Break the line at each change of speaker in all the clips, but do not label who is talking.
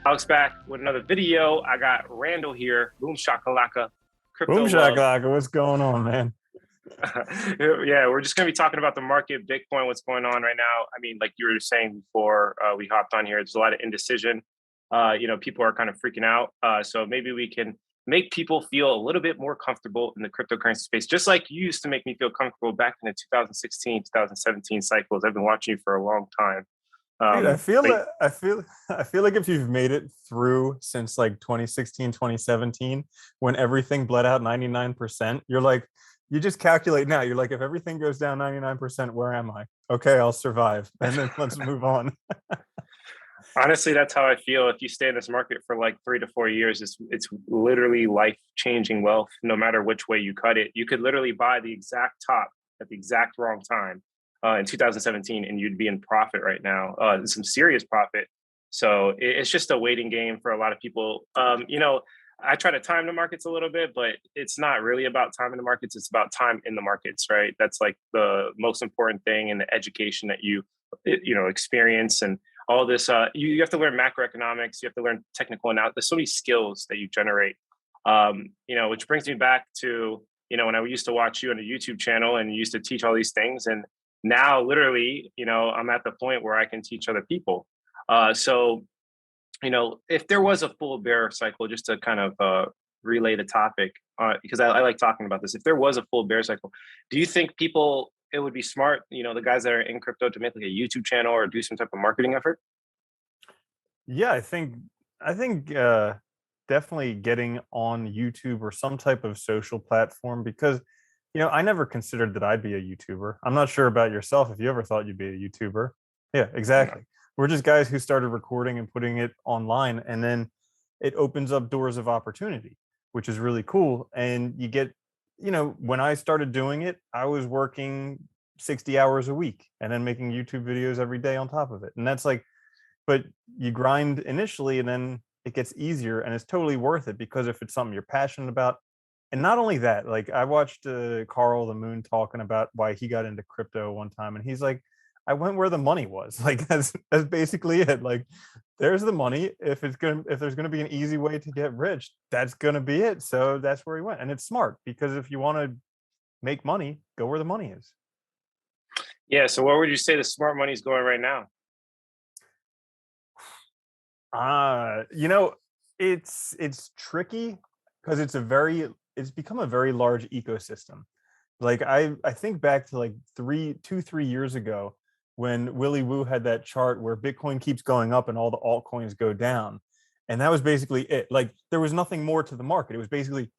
Alex back with another video. I got Randall here. Boom shakalaka.
Boom
Crypto love.
shakalaka, what's going on, man?
Yeah, we're just gonna be talking about the market, Bitcoin, what's going on right now. I mean, like you were saying before we hopped on here, there's a lot of indecision. People are kind of freaking out. So maybe we can make people feel a little bit more comfortable in the cryptocurrency space, just like you used to make me feel comfortable back in the 2016, 2017 cycles. I've been watching you for a long time.
Dude, I feel
But
like I feel like if you've made it through since like 2016, 2017, when everything bled out 99%, you're like, you just calculate now. You're like, if everything goes down 99%, where am I? Okay, I'll survive. And then let's move on.
honestly, that's how I feel. If you stay in this market for like 3 to 4 years, it's literally life changing wealth. No matter which way you cut it, you could literally buy the exact top at the exact wrong time in 2017, and you'd be in profit right now, some serious profit. So it's just a waiting game for a lot of people. I try to time the markets a little bit, but it's not really about timing the markets. It's about time in the markets, right? That's like the most important thing in the education that you experience and all this. You have to learn macroeconomics. You have to learn technical analysis. There's so many skills that you generate. Which brings me back to when I used to watch you on a YouTube channel and you used to teach all these things, and now literally, I'm at the point where I can teach other people. So if there was a full bear cycle, just to kind of relay the topic, because I like talking about this. If there was a full bear cycle, do you think people it would be smart, the guys that are in crypto, to make like a YouTube channel or do some type of marketing effort?
Yeah, I think definitely getting on YouTube or some type of social platform because I never considered that I'd be a YouTuber. I'm not sure about yourself if you ever thought you'd be a YouTuber. Yeah,
Yeah.
exactly. We're just guys who started recording and putting it online, and then it opens up doors of opportunity, which is really cool. And you get, when I started doing it, I was working 60 hours a week and then making YouTube videos every day on top of it. And that's like, but you grind initially and then it gets easier and it's totally worth it because if it's something you're passionate about. And not only that, like I watched Carl the Moon talking about why he got into crypto one time, and he's like, I went where the money was. Like that's basically it. Like there's the money. If there's gonna be an easy way to get rich, that's gonna be it. So that's where he went. And it's smart because if you want to make money, go where the money is.
Yeah. So where would you say the smart money is going right now?
Uh, you know, it's tricky because it's become a very large ecosystem. Like I think back to like 3 years ago when Willy Woo had that chart where Bitcoin keeps going up and all the altcoins go down. And that was basically it. Like there was nothing more to the market. It was basically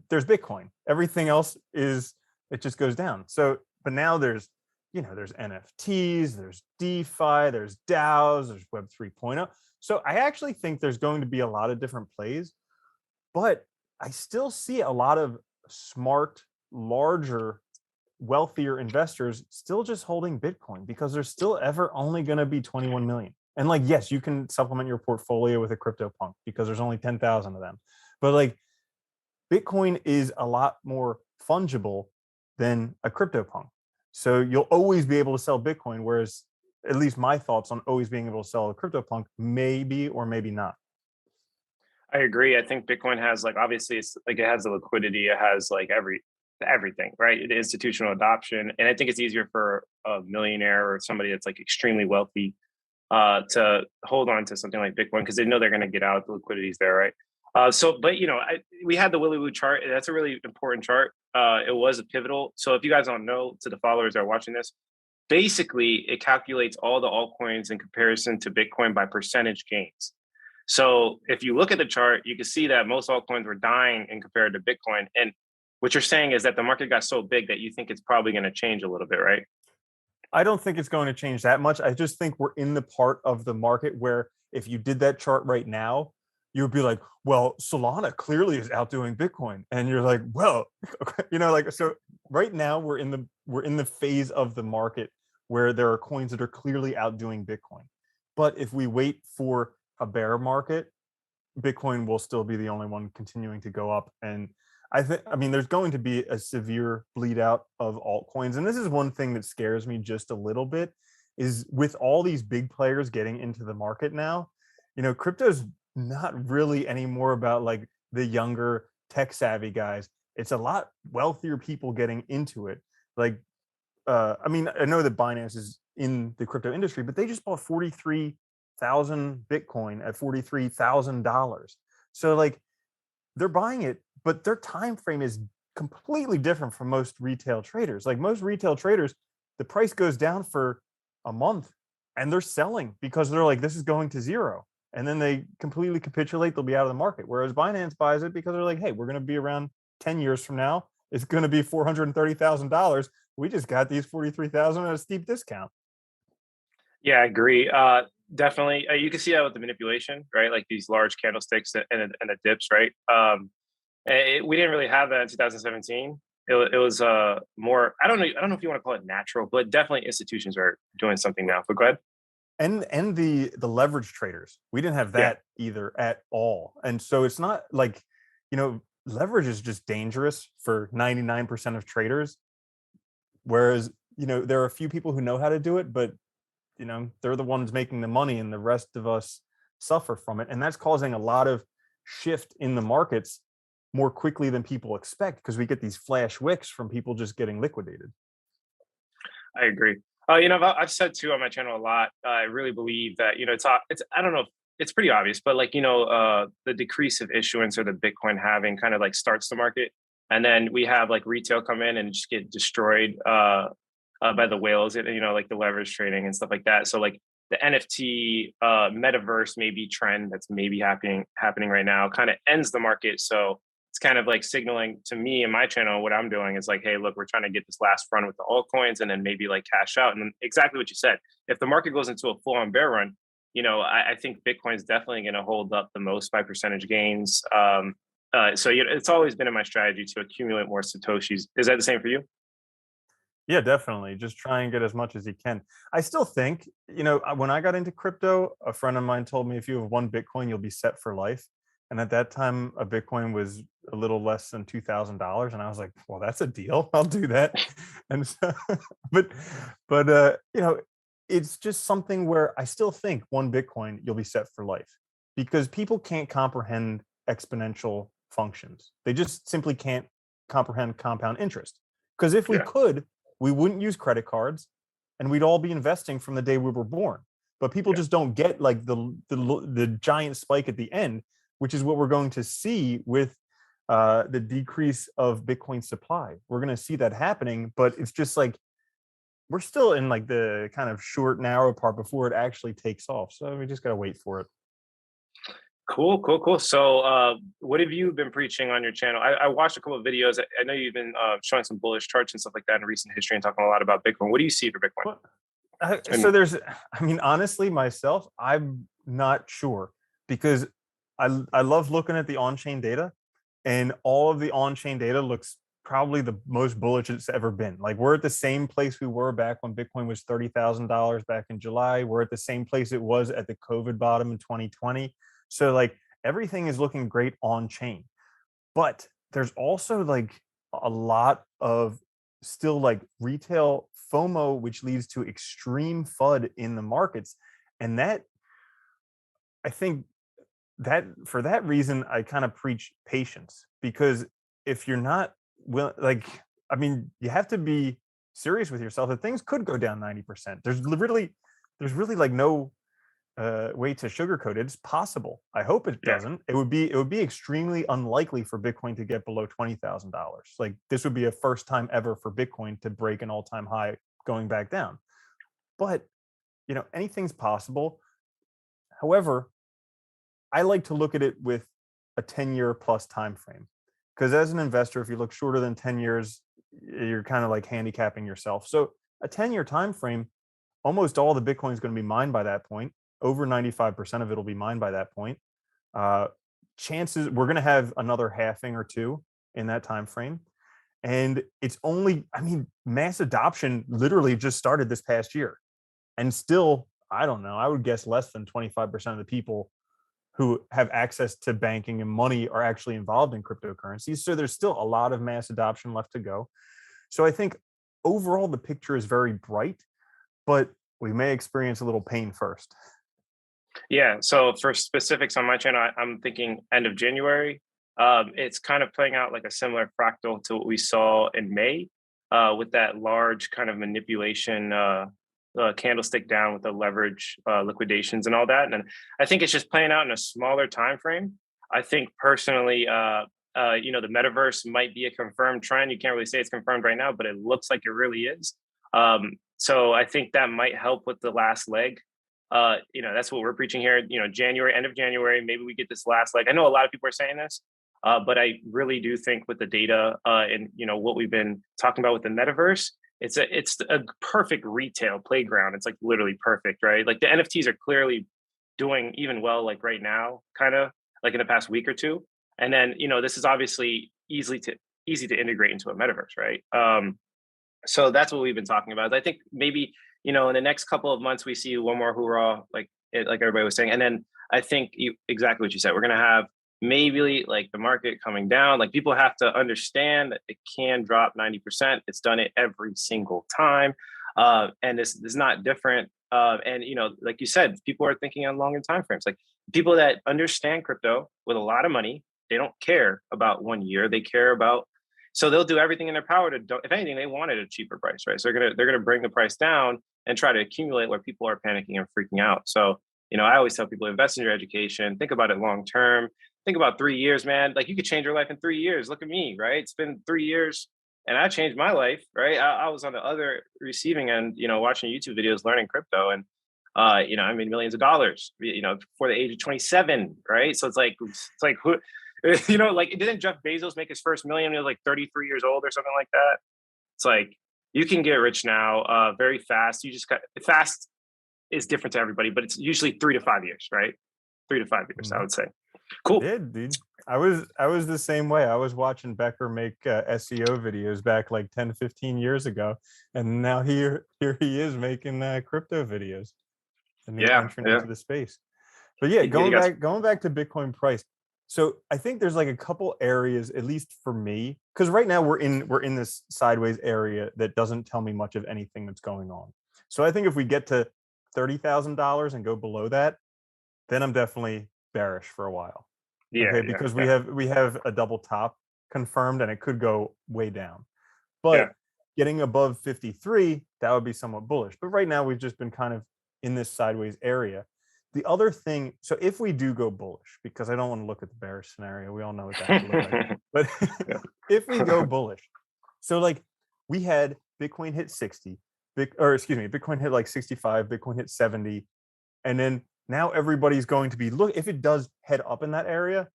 there's Bitcoin. Everything else is it just goes down. So, but now there's NFTs, there's DeFi, there's DAOs, there's Web 3.0. So I actually think there's going to be a lot of different plays, but I still see a lot of smart, larger, wealthier investors still just holding Bitcoin because there's still ever only going to be 21 million. And like, yes, you can supplement your portfolio with a crypto punk because there's only 10,000 of them. But like Bitcoin is a lot more fungible than a crypto punk. So you'll always be able to sell Bitcoin, whereas at least my thoughts on always being able to sell a crypto punk, maybe or maybe not.
I agree. I think Bitcoin has like obviously it's like it has the liquidity, it has like everything, right? The institutional adoption. And I think it's easier for a millionaire or somebody that's like extremely wealthy to hold on to something like Bitcoin because they know they're going to get out. The liquidity is there, right? But we had the Willy Woo chart. That's a really important chart. It was a pivotal. So if you guys don't know, to the followers that are watching this, basically it calculates all the altcoins in comparison to Bitcoin by percentage gains. So if you look at the chart, you can see that most altcoins were dying in compared to Bitcoin. And what you're saying is that the market got so big that you think it's probably going to change a little bit, right?
I don't think it's going to change that much. I just think we're in the part of the market where if you did that chart right now, you would be like, well, Solana clearly is outdoing Bitcoin. And you're like, well, like so right now we're in the phase of the market where there are coins that are clearly outdoing Bitcoin. But if we wait for a bear market, Bitcoin will still be the only one continuing to go up. And I mean, there's going to be a severe bleed out of altcoins. And this is one thing that scares me just a little bit is with all these big players getting into the market now, crypto's not really anymore about like the younger tech savvy guys. It's a lot wealthier people getting into it. Like, I mean, I know that Binance is in the crypto industry, but they just bought 43,000 Bitcoin at $43,000. So like they're buying it, but their time frame is completely different from most retail traders. Like most retail traders, the price goes down for a month and they're selling because they're like, this is going to zero. And then they completely capitulate, they'll be out of the market. Whereas Binance buys it because they're like, hey, we're going to be around 10 years from now. It's going to be $430,000. We just got these 43,000 at a steep discount.
Yeah, I agree. Definitely. You can see that with the manipulation, right? Like these large candlesticks and the dips, right? We didn't really have that in 2017. It was more. I don't know. I don't know if you want to call it natural, but definitely institutions are doing something now. But go ahead.
And the leverage traders, we didn't have
Yeah.
that either at all. And so it's not like, leverage is just dangerous for 99% of traders. Whereas, there are a few people who know how to do it, but they're the ones making the money and the rest of us suffer from it. And that's causing a lot of shift in the markets more quickly than people expect because we get these flash wicks from people just getting liquidated.
I agree. I've said too on my channel a lot. I really believe that it's I don't know. It's pretty obvious, but like the decrease of issuance or the Bitcoin halving kind of like starts the market, and then we have like retail come in and just get destroyed by the whales, like the leverage trading and stuff like that. So like the NFT metaverse maybe trend that's maybe happening right now kind of ends the market. So it's kind of like signaling to me and my channel what I'm doing is like, hey, look, we're trying to get this last run with the altcoins and then maybe like cash out. And then exactly what you said, if the market goes into a full on bear run, I think Bitcoin is definitely going to hold up the most by percentage gains. So it's always been in my strategy to accumulate more Satoshis. Is that the same for you?
Yeah, definitely. Just try and get as much as you can. I still think, when I got into crypto, a friend of mine told me if you have one Bitcoin, you'll be set for life. And at that time, a Bitcoin was a little less than $2,000. And I was like, well, that's a deal. I'll do that. And so, but it's just something where I still think one Bitcoin, you'll be set for life because people can't comprehend exponential functions. They just simply can't comprehend compound interest. Because if we
Yeah.
could, we wouldn't use credit cards and we'd all be investing from the day we were born. But people
Yeah.
just don't get like the giant spike at the end, which is what we're going to see with the decrease of Bitcoin supply. We're going to see that happening, but it's just like we're still in like the kind of short, narrow part before it actually takes off. So we just got to wait for it.
Cool, cool, cool. So, what have you been preaching on your channel? I watched a couple of videos. I know you've been showing some bullish charts and stuff like that in recent history and talking a lot about Bitcoin. What do you see for Bitcoin?
Well, so
And
honestly, myself, I'm not sure because I love looking at the on-chain data, and all of the on-chain data looks probably the most bullish it's ever been. Like we're at the same place we were back when Bitcoin was $30,000 back in July. We're at the same place it was at the COVID bottom in 2020. So like everything is looking great on chain. But there's also like a lot of still like retail FOMO, which leads to extreme FUD in the markets. And that I think that for that reason, I kind of preach patience because if you're not like, I mean, you have to be serious with yourself that things could go down 90%. There's really like no way to sugarcoat it. It's possible. I hope it
yeah,
doesn't. It would be extremely unlikely for Bitcoin to get below $20,000. Like this would be a first time ever for Bitcoin to break an all time high going back down. But anything's possible. However, I like to look at it with a 10-year plus time frame. Because as an investor, if you look shorter than 10 years, you're kind of like handicapping yourself. So a 10-year time frame, almost all the Bitcoin is going to be mined by that point. Over 95% of it will be mined by that point. Chances we're going to have another halving or two in that time frame. And it's only, I mean, mass adoption literally just started this past year. And still, I don't know, I would guess less than 25% of the people who have access to banking and money are actually involved in cryptocurrencies. So there's still a lot of mass adoption left to go. So I think overall the picture is very bright, but we may experience a little pain first.
Yeah. So for specifics on my channel, I'm thinking end of January. It's kind of playing out like a similar fractal to what we saw in May, with that large kind of manipulation candlestick down with the leverage liquidations and all that. And I think it's just playing out in a smaller time frame. I think personally, the metaverse might be a confirmed trend. You can't really say it's confirmed right now, but it looks like it really is. So I think that might help with the last leg. That's what we're preaching here. January, end of January, maybe we get this last leg. I know a lot of people are saying this, but I really do think with the data and what we've been talking about with the metaverse, it's a perfect retail playground. It's like literally perfect, right? Like the NFTs are clearly doing even well, like right now, kind of like in the past week or two. And then this is obviously easy to integrate into a metaverse, right? So that's what we've been talking about. I think maybe in the next couple of months we see one more hoorah, like everybody was saying, and then I think exactly what you said. We're gonna have maybe like the market coming down. Like people have to understand that it can drop 90%. It's done it every single time, and this is not different. And like you said, people are thinking on longer time frames. Like people that understand crypto with a lot of money, they don't care about 1 year. They care about, so they'll do everything in their power to, if anything, they want it at a cheaper price, right? So they're gonna bring the price down and try to accumulate where people are panicking and freaking out. So I always tell people, invest in your education, think about it long term, think about 3 years, man. Like you could change your life in 3 years. Look at me, right? It's been 3 years and I changed my life, right? I was on the other receiving end, watching YouTube videos, learning crypto, and I made millions of dollars, before the age of 27, right? So it's like who, like didn't Jeff Bezos make his first million when he was like 33 years old or something like that? It's like you can get rich now very fast. You just got fast is different to everybody, but it's usually 3 to 5 years, right? 3 to 5 years, I would say. Cool.
Yeah, dude. I was the same way. I was watching Becker make SEO videos back like 10, 15 years ago. And now here he is making crypto videos, a new
Yeah.
entrant
Yeah.
into the space. But yeah, going back to Bitcoin price. So I think there's like a couple areas, at least for me, because right now we're in this sideways area that doesn't tell me much of anything that's going on. So I think if we get to $30,000 and go below that, then I'm definitely bearish for a while.
Yeah.
Okay,
Yeah.
because
Yeah.
we have a double top confirmed and it could go way down. But
Yeah.
getting above 53, that would be somewhat bullish. But right now we've just been kind of in this sideways area. The other thing, so if we do go bullish, because I don't want to look at the bearish scenario, we all know what that could look like. But
Yeah.
if we go bullish, so like we had Bitcoin hit 60, Bitcoin hit like 65, Bitcoin hit 70, and then now everybody's going to be if it does head up in that area,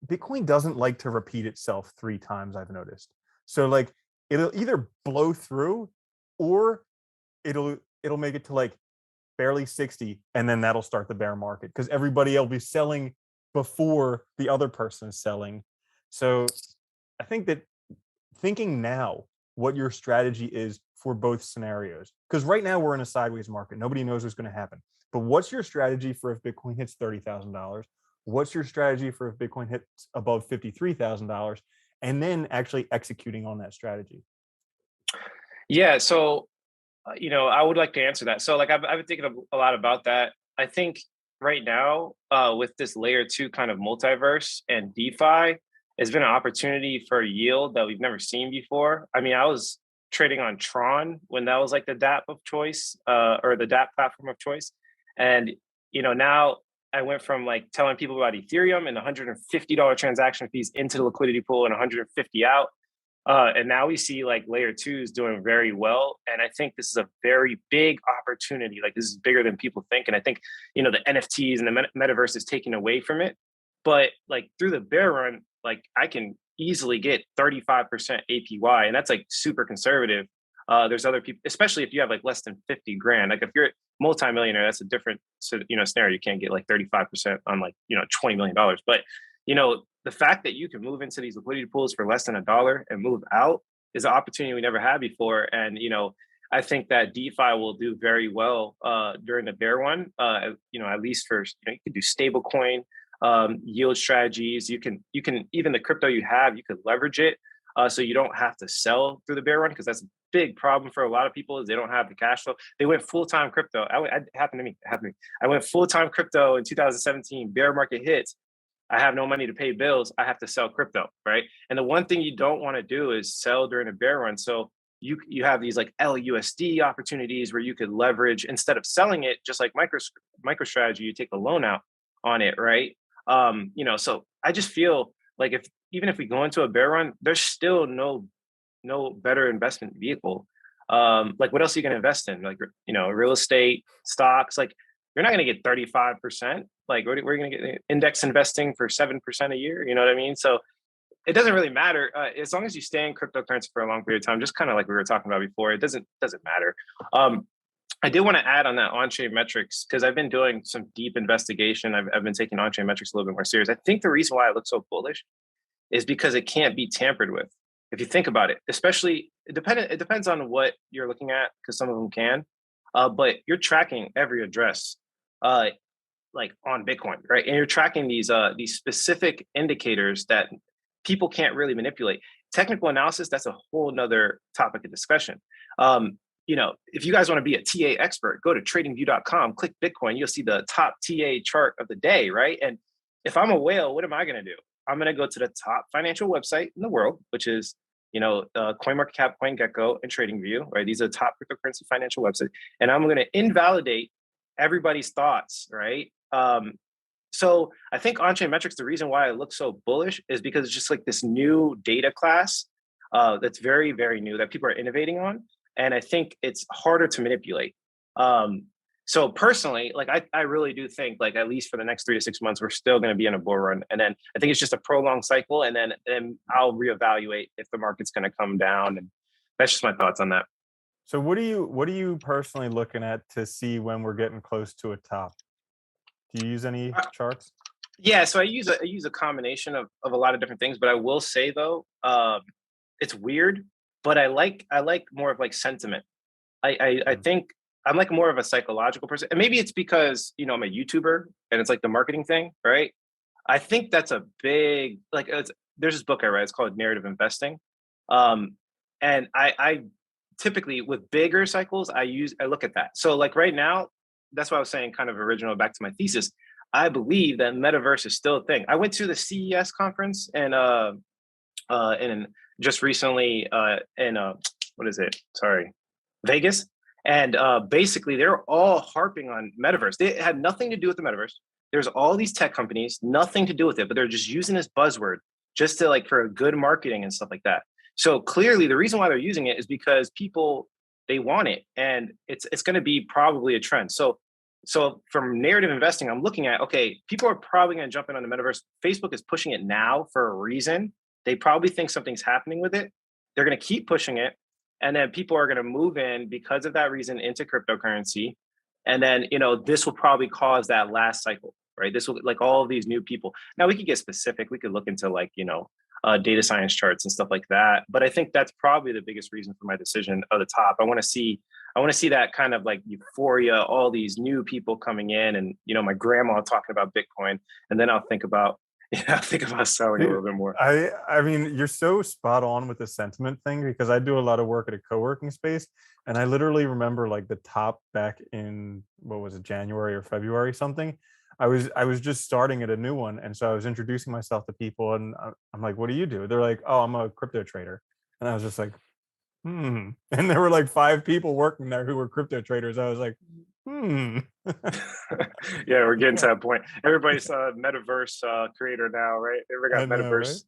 Bitcoin doesn't like to repeat itself 3 times, I've noticed. So like it'll either blow through or it'll make it to like barely 60, and then that'll start the bear market because everybody will be selling before the other person is selling. So I think that thinking now what your strategy is for both scenarios, because right now we're in a sideways market. Nobody knows what's going to happen. But what's your strategy for if Bitcoin hits $30,000? What's your strategy for if Bitcoin hits above $53,000? And then actually executing on that strategy.
Yeah. So, I would like to answer that. So, like, I've been thinking a lot about that. I think right now, with this layer 2 kind of multiverse and DeFi, has been an opportunity for yield that we've never seen before. I mean, I was trading on Tron when that was like the DApp of choice, or the DApp platform of choice. And, now I went from like telling people about Ethereum and $150 transaction fees into the liquidity pool and 150 out. And now we see like layer 2 is doing very well. And I think this is a very big opportunity. Like this is bigger than people think. And I think, the NFTs and the metaverse is taking away from it. But like through the bear run, like I can easily get 35% APY. And that's like super conservative. There's other people, especially if you have like less than 50 grand. Like if you're a multimillionaire, that's a different scenario. You can't get like 35% on like, $20 million. But, the fact that you can move into these liquidity pools for less than $1 and move out is an opportunity we never had before. And, I think that DeFi will do very well during the bear one, at least for, you can do stable coin yield strategies. You can even the crypto you have, you could leverage it. so you don't have to sell through the bear run, because that's a big problem for a lot of people is they don't have the cash flow. They went full-time crypto. It happened to me. I went full-time crypto in 2017. Bear market hits. I have no money to pay bills. I have to sell crypto, right? And the one thing you don't want to do is sell during a bear run. So you have these like LUSD opportunities where you could leverage instead of selling it, just like MicroStrategy, you take a loan out on it, right? So I just feel like even if we go into a bear run, there's still no better investment vehicle. Like what else are you going to invest in? Like real estate, stocks. Like you're not going to get 35%. Like we're going to get index investing for 7% a year. You know what I mean? So it doesn't really matter as long as you stay in cryptocurrency for a long period of time. Just kind of like we were talking about before, it doesn't matter. I did want to add on that on-chain metrics because I've been doing some deep investigation. I've been taking on-chain metrics a little bit more serious. I think the reason why I look so bullish is because it can't be tampered with. If you think about it, especially it depends on what you're looking at because some of them can, but you're tracking every address, like on Bitcoin, right? And you're tracking these specific indicators that people can't really manipulate. Technical analysis, that's a whole nother topic of discussion. If you guys want to be a TA expert, go to tradingview.com, click Bitcoin, you'll see the top TA chart of the day, right? And if I'm a whale, what am I going to do? I'm going to go to the top financial website in the world, which is, CoinMarketCap, CoinGecko, and TradingView, right? These are the top cryptocurrency financial websites. And I'm going to invalidate everybody's thoughts, right? So I think on-chain metrics, the reason why it looks so bullish is because it's just like this new data class that's very, very new that people are innovating on. And I think it's harder to manipulate. So personally, like I really do think like at least for the next 3 to 6 months, we're still going to be in a bull run. And then I think it's just a prolonged cycle. And then I'll reevaluate if the market's going to come down. And that's just my thoughts on that.
So what are you personally looking at to see when we're getting close to a top? Do you use any charts?
Yeah, so I use a combination of a lot of different things, but I will say though, it's weird, but I like more of like sentiment. I think I'm like more of a psychological person, and maybe it's because I'm a YouTuber and it's like the marketing thing, right? I think that's a big there's this book I read. It's called Narrative Investing, and I typically with bigger cycles I look at that. So like right now, that's why I was saying kind of original back to my thesis. I believe that metaverse is still a thing. I went to the CES conference and just recently in what is it? Sorry, Vegas. And basically they're all harping on metaverse. They had nothing to do with the metaverse. There's all these tech companies, nothing to do with it, but they're just using this buzzword just to like for good marketing and stuff like that. So clearly the reason why they're using it is because people, they want it and it's going to be probably a trend. So from narrative investing, I'm looking at, okay, people are probably going to jump in on the metaverse. Facebook is pushing it now for a reason. They probably think something's happening with it. They're going to keep pushing it. And then people are going to move in because of that reason into cryptocurrency. And then, this will probably cause that last cycle, right? This will like all of these new people. Now we could get specific. We could look into like, data science charts and stuff like that. But I think that's probably the biggest reason for my decision of the top. I want to see that kind of like euphoria, all these new people coming in and, my grandma talking about Bitcoin. And then I'll think about selling a little bit more.
I mean, you're so spot on with the sentiment thing because I do a lot of work at a co-working space. And I literally remember like the top back in, what was it, January or February, something. I was just starting at a new one. And so I was introducing myself to people and I'm like, what do you do? They're like, oh, I'm a crypto trader. And I was just like, And there were like 5 people working there who were crypto traders. I was like,
Yeah, we're getting to that point. Everybody's a metaverse creator now, right? Everybody got metaverse. Right?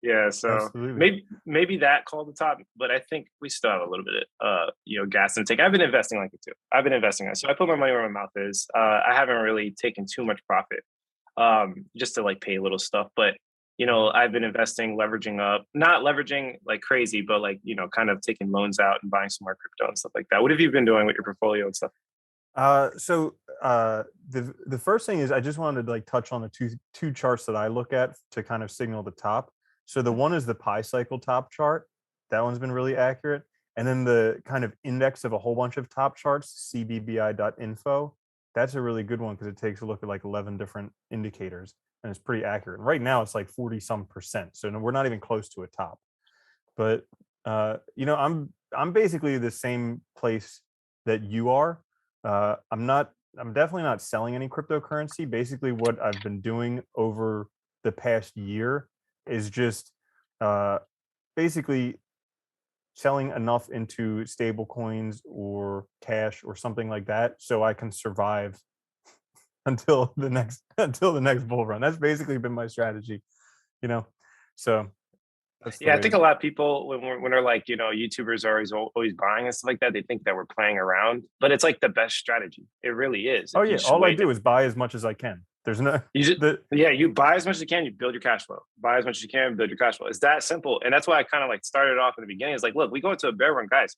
Yeah, so absolutely. maybe that called the top, but I think we still have a little bit of gas and take. I've been investing like it too. I've been investing so I put my money where my mouth is. I haven't really taken too much profit, just to like pay a little stuff, but I've been investing, leveraging up, not leveraging like crazy, but like kind of taking loans out and buying some more crypto and stuff like that. What have you been doing with your portfolio and stuff?
So the first thing is I just wanted to like touch on the two charts that I look at to kind of signal the top. So the one is the pi cycle top chart. That one's been really accurate. And then the kind of index of a whole bunch of top charts, cbbi.info. That's a really good one because it takes a look at like 11 different indicators and it's pretty accurate. And right now it's like 40 some %. So we're not even close to a top. But you know, I'm basically the same place that you are. I'm definitely not selling any cryptocurrency. Basically, what I've been doing over the past year is just uh, basically selling enough into stable coins or cash or something like that so I can survive until the next bull run. That's basically been my strategy, you know. So that's the
Yeah, I
way.
think a lot of people when they're like, YouTubers are always buying and stuff like that, they think that we're playing around, but it's like the best strategy. It really is.
Oh
If you
yeah,
just
all I
wait,
do is buy as much as I can. There's no
you just
the
yeah, you buy as much as you can, you build your cash flow. Buy as much as you can, build your cash flow. It's that simple. And that's why I kind of like started off in the beginning. It's like, look, we go into a bear run, guys.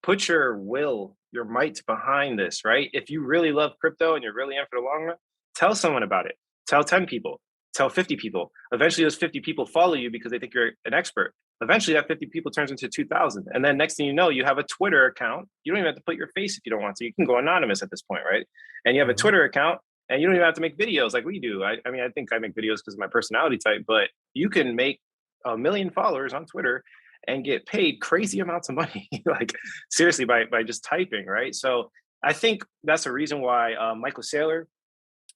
Put your will, your might behind this, right? If you really love crypto and you're really in for the long run, tell someone about it. Tell 10 people, tell 50 people. Eventually, those 50 people follow you because they think you're an expert. Eventually, that 50 people turns into 2,000. And then next thing you know, you have a Twitter account. You don't even have to put your face if you don't want to. You can go anonymous at this point, right? And you have a
Mhm.
Twitter account and you don't even have to make videos like we do. I mean, I think I make videos because of my personality type, but you can make 1 million followers on Twitter and get paid crazy amounts of money, like seriously, by just typing, right? So I think that's the reason why Michael Saylor,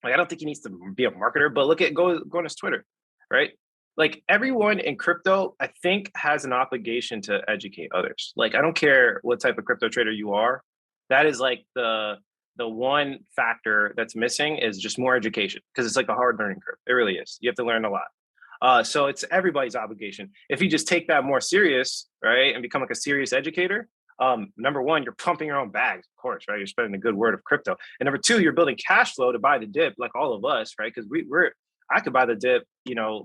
like I don't think he needs to be a marketer, but look at go on his Twitter, right? Like everyone in crypto, I think has an obligation to educate others. Like I don't care what type of crypto trader you are, that is like the one factor that's missing is just more education because it's like a hard learning curve. It really is. You have to learn a lot. So it's everybody's obligation. If you just take that more serious, right, and become like a serious educator, number one, you're pumping your own bags, of course, right? You're spreading the good word of crypto. And number two, you're building cash flow to buy the dip, like all of us, right? Because I could buy the dip,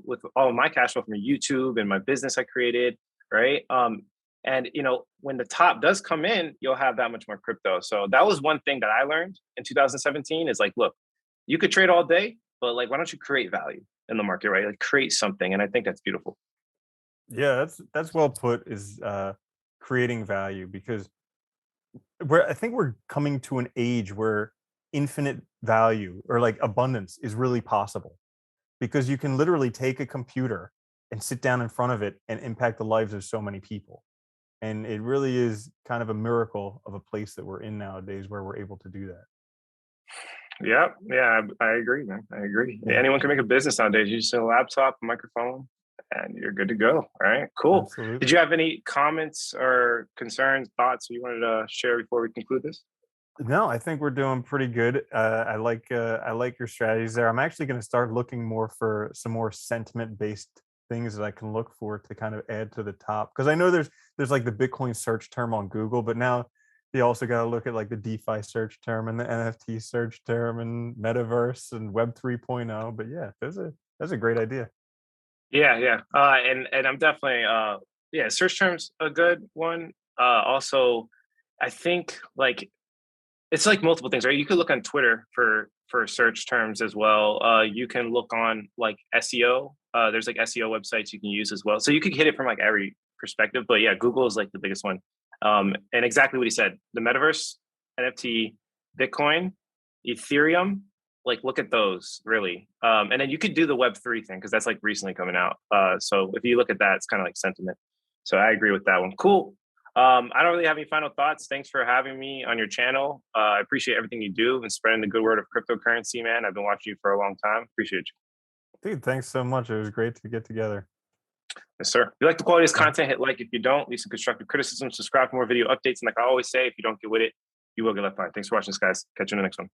with all of my cash flow from YouTube and my business I created, right? And when the top does come in, you'll have that much more crypto. So that was one thing that I learned in 2017 is like, look, you could trade all day, but like, why don't you create value in the market, right? Like create something. And I think that's beautiful.
Yeah, that's well put. Is creating value because I think we're coming to an age where infinite value or like abundance is really possible because you can literally take a computer and sit down in front of it and impact the lives of so many people. And it really is kind of a miracle of a place that we're in nowadays where we're able to do that.
Yeah, yeah, I agree, man. I agree.
Yeah,
Anyone can make a business nowadays. You just need a laptop, a microphone, and you're good to go. All right, cool. Did
absolutely.
you have any comments or concerns, thoughts you wanted to share before we conclude this?
No, I think we're doing pretty good. I like your strategies there. I'm actually going to start looking more for some more sentiment based things that I can look for to kind of add to the top because I know there's like the Bitcoin search term on Google, but now you also got to look at like the DeFi search term and the NFT search term and metaverse and Web 3.0. But yeah, that's a great idea.
Yeah, yeah. And I'm definitely yeah, search terms a good one. Also, I think like it's like multiple things, right? You could look on Twitter for search terms as well. You can look on like SEO. There's like SEO websites you can use as well. So you could hit it from like every perspective. But yeah, Google is like the biggest one. And exactly what he said: the metaverse, NFT, Bitcoin, Ethereum. Like look at those really. And then you could do the Web3 thing because that's like recently coming out. So if you look at that, it's kind of like sentiment. So I agree with that one. Cool. I don't really have any final thoughts. Thanks for having me on your channel. I appreciate everything you do and spreading the good word of cryptocurrency, man. I've been watching you for a long time. Appreciate you.
Dude, thanks so much. It was great to get together.
Yes, sir. If you like the quality of this
All right.
content, hit like. If you don't, leave some constructive criticism, subscribe for more video updates. And like I always say, if you don't get with it, you will get left behind. Thanks for watching this, guys. Catch you in the next one.